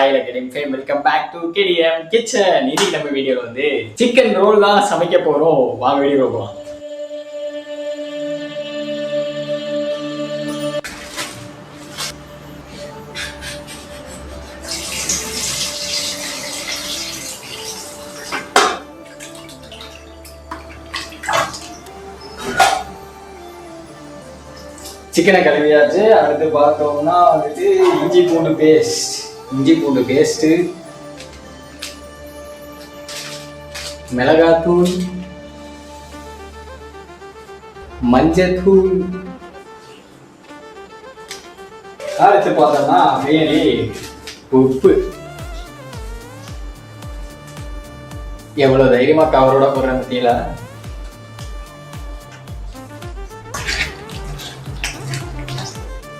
சாயில KTM fam. Welcome back to KTM kitchen. இன்னைக்கு நம்ம வீடியோல வந்து சிக்கன் ரோல் தான் சமைக்க போறோம். வாங்க வீடியோ போகலாம். சிக்கனை கழுவியாச்சு. அடுத்து பார்த்தோம்னா வந்துட்டு இஞ்சி பூண்டு பேஸ்ட்டு, மிளகாத்தூள், மஞ்சத்தூள். அடுத்து பார்த்தோம்னா பிரியாணி உப்பு. எவ்வளவு தைரியமா கவரோட போடுறேன் பத்தியில.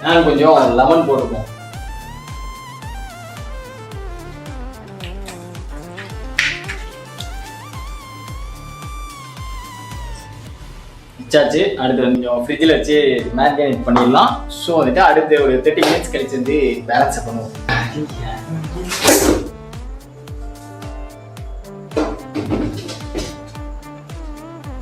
நான் கொஞ்சம் லெமன் போட்டுப்போம். வச்சாச்சு. அடுத்து கொஞ்சம் ஃப்ரிட்ஜில் வச்சு மேரினேட் பண்ணிடலாம். ஸோ வந்துட்டு அடுத்து ஒரு 30 minutes கழிச்சு வந்து பேலன்ஸை பண்ணுவோம்.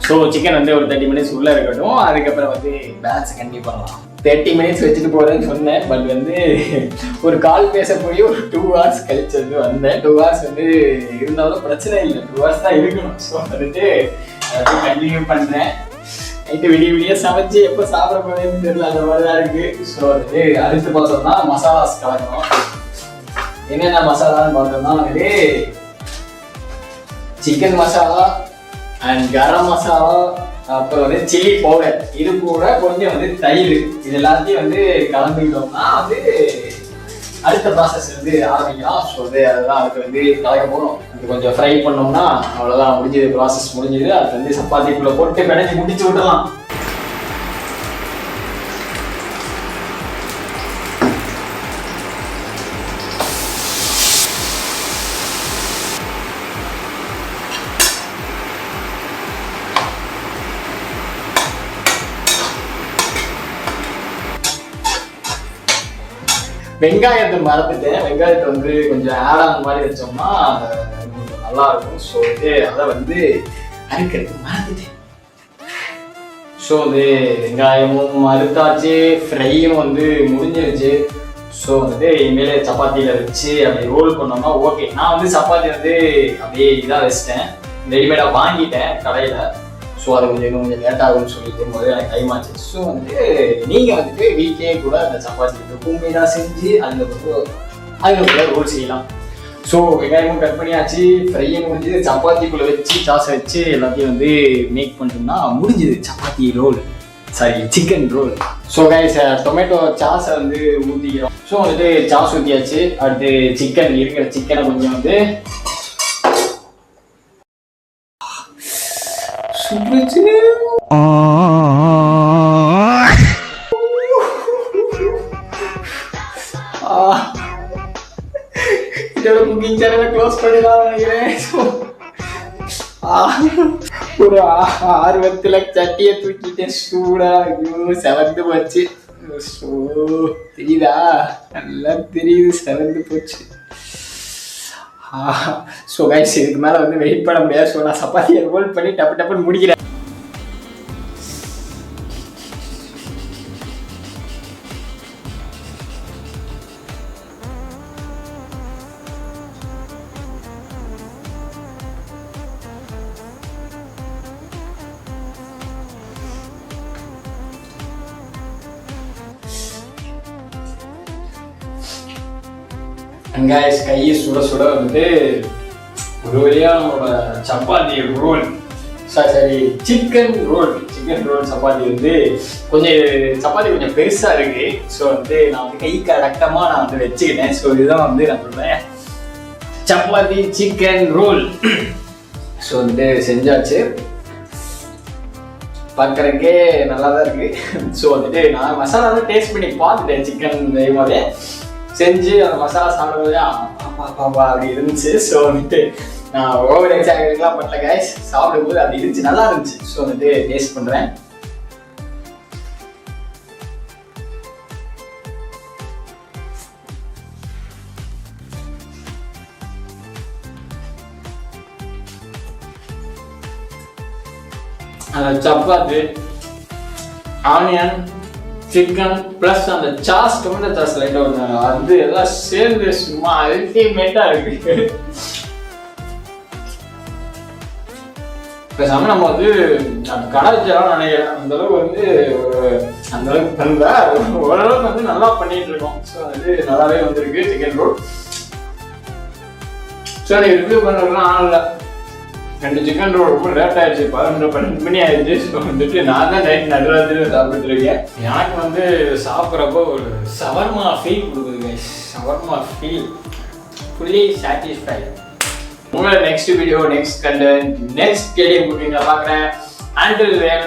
ஸோ சிக்கன் வந்து ஒரு 30 minutes உள்ளே இருக்கட்டும். அதுக்கப்புறம் வந்து பேலன்ஸை கண்டிப்பாக பண்ணலாம். 30 minutes வச்சுட்டு போகிறேன்னு சொன்னேன். பட் வந்து ஒரு கால் பேச போய் ஒரு 2 hours கழிச்சு வந்து வந்தேன். 2 hours வந்து இருந்தாலும் பிரச்சனை இல்லை, 2 hours தான் இருக்கணும். ஸோ வந்துட்டு கண்டினியூ பண்ணுறேன். நைட்டு விடிய சமைச்சு எப்போ சாப்பிட போறேன்னு தெரியல, அந்த மாதிரி தான் இருக்கு. ஸோ வந்துட்டு அடுத்து பார்த்தோம்னா மசாலாஸ் கலக்கணும். என்னென்ன மசாலான்னு பார்த்தோம்னா வந்து சிக்கன் மசாலா அண்ட் கரம் மசாலா, அப்புறம் வந்து சில்லி பவுடர், இது கூட கொஞ்சம் வந்து தயிர், இது எல்லாத்தையும் வந்து கலந்துக்கிட்டோம்னா வந்து அடுத்த ப்ராசஸ் வந்து ஆரம்பிக்கலாம். ஸோ வந்து அதெல்லாம் அதுக்கு வந்து கலக்க போகிறோம். இது கொஞ்சம் ஃப்ரை பண்ணோம்னா அவ்வளோதான், முடிஞ்சது, ப்ராசஸ் முடிஞ்சது. அது வந்து சப்பாத்திக்குள்ளே போட்டு பிணைஞ்சு முடிச்சு விடலாம். வெங்காயத்தை மறந்துட்டேன். வெங்காயத்தை வந்து கொஞ்சம் ஆட் ஆன மாதிரி வச்சோம்னா கொஞ்சம் நல்லா இருக்கும். ஸோ வந்து அதை வந்து அறுக்கிறது மறந்துட்டேன். ஸோ வந்து வெங்காயமும் அறுத்தாச்சு, ஃப்ரையும் வந்து முடிஞ்சிருச்சு. ஸோ வந்துட்டு இனிமேல் சப்பாத்தியில் வச்சு அப்படி ரோல் பண்ணோம்னா ஓகே. நான் வந்து சப்பாத்தி வந்து அப்படியே இதாக வச்சிட்டேன், ரெடிமேடாக வாங்கிட்டேன் கடையில். ஸோ அது கொஞ்சம் லேட் ஆகும்னு சொல்லிட்டு முதல்ல எனக்கு டைம் ஆச்சு. ஸோ வந்துட்டு நீங்கள் வந்துட்டு வீட்லேயே கூட அந்த சப்பாத்தி ஹோம்மேடாக செஞ்சு அதுக்குள்ள ரோல் செய்யலாம். ஸோ வெங்காயமும் கட் பண்ணியாச்சு, ஃப்ரையும் முடிஞ்சது. சப்பாத்திக்குள்ளே வச்சு சாஸை வச்சு எல்லாத்தையும் வந்து மேக் பண்ணிட்டோம்னா முடிஞ்சுது chapati roll, sorry chicken roll. So guys tomato சாஸை வந்து ஊற்றிக்கிறோம். ஸோ வந்துட்டு சாஸ் ஊற்றியாச்சு. அடுத்து சிக்கன், இருக்கிற சிக்கனை கொஞ்சம் வந்து இதோட குக்கிங் சேனலை க்ளோஸ் பண்ணிடலாம் நினைக்கிறேன். ஒரு ஆர்வத்துல சட்டியை தூக்கிட்டேன். சூடா செவந்து போச்சு. தெரியுதா? நல்லா தெரியுது, செவந்து போச்சு. ஸோ கைஸ் இதுக்கு மேலே வந்து வெயிட் பண்ண முடியாது. ஸோ நான் சப்பாத்தியை ரோல் பண்ணி டப்புன்னு முடிக்கிறேன். கைஸ் கையை சுட வந்துட்டு ஒரு வழியாக நம்மளோட சப்பாத்தி ரோல், சரி சிக்கன் ரோல் சப்பாத்தி வந்து சப்பாத்தி கொஞ்சம் பெருசாக இருக்கு. ஸோ வந்து நான் வந்து கைக்கு அடக்கமாக நான் வந்து வச்சுக்கிட்டேன். ஸோ இதுதான் வந்து நம்மளோட சப்பாத்தி சிக்கன் ரோல். ஸோ வந்து செஞ்சாச்சு, பார்க்குறதுக்கே நல்லா தான் இருக்கு. ஸோ வந்துட்டு நான் மசாலா வந்து டேஸ்ட் பண்ணி பார்த்துட்டேன். சிக்கன் வேகும்போதே செஞ்சு அந்த மசாலா சாப்பிடும்போது பாப்பா அப்படி இருந்துச்சு. ஸோ வந்துட்டு நான் ஓவர் எக்ஸாக்ட்லாம் பண்ணல கைஸ், சாப்பிடும்போது அப்படி இருந்துச்சு, நல்லா இருந்துச்சு. ஸோ வந்துட்டு டேஸ்ட் பண்ணுறேன். அந்த சப்பாத்தி, ஆனியன், சிக்கன் ப்ளஸ் அந்த சாஸ், டொமேட்டோ சாஸ் லைட்டாக ஒன்று, அது எல்லாம் சேர்ந்து சும்மா அல்டிமேட்டாக இருக்கு. பேசாமல் நம்ம வந்து கடாச்சலாம் நினைக்கிறேன். அந்த அளவுக்கு வந்து அந்த அளவுக்கு பண்ணல, ஓரளவுக்கு வந்து நல்லா பண்ணிட்டு இருக்கோம். ஸோ அது நல்லாவே வந்திருக்கு சிக்கன் ரோல். ஸோ நீ ரிவ்யூ பண்ணுறதுலாம் ஆகல, 2 சிக்கன் ரோல் ரொம்ப லேட் ஆயிடுச்சு, 11 மணி ஆயிடுச்சு. ஸோ வந்துட்டு நான் தான் நைட் நடுராத்திரி சாப்பிட்டு இருக்கேன். எனக்கு வந்து சாப்பிட்றப்போ ஒரு ஷவர்மா ஃபீல் கொடுக்குது. Shawarma feel fully satisfied. உங்களை next video, next content, next KTM குக்கிங்ல பார்க்குறேன். Until then,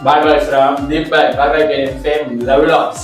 bye bye from Deepak, bye bye KDM fame, love lots.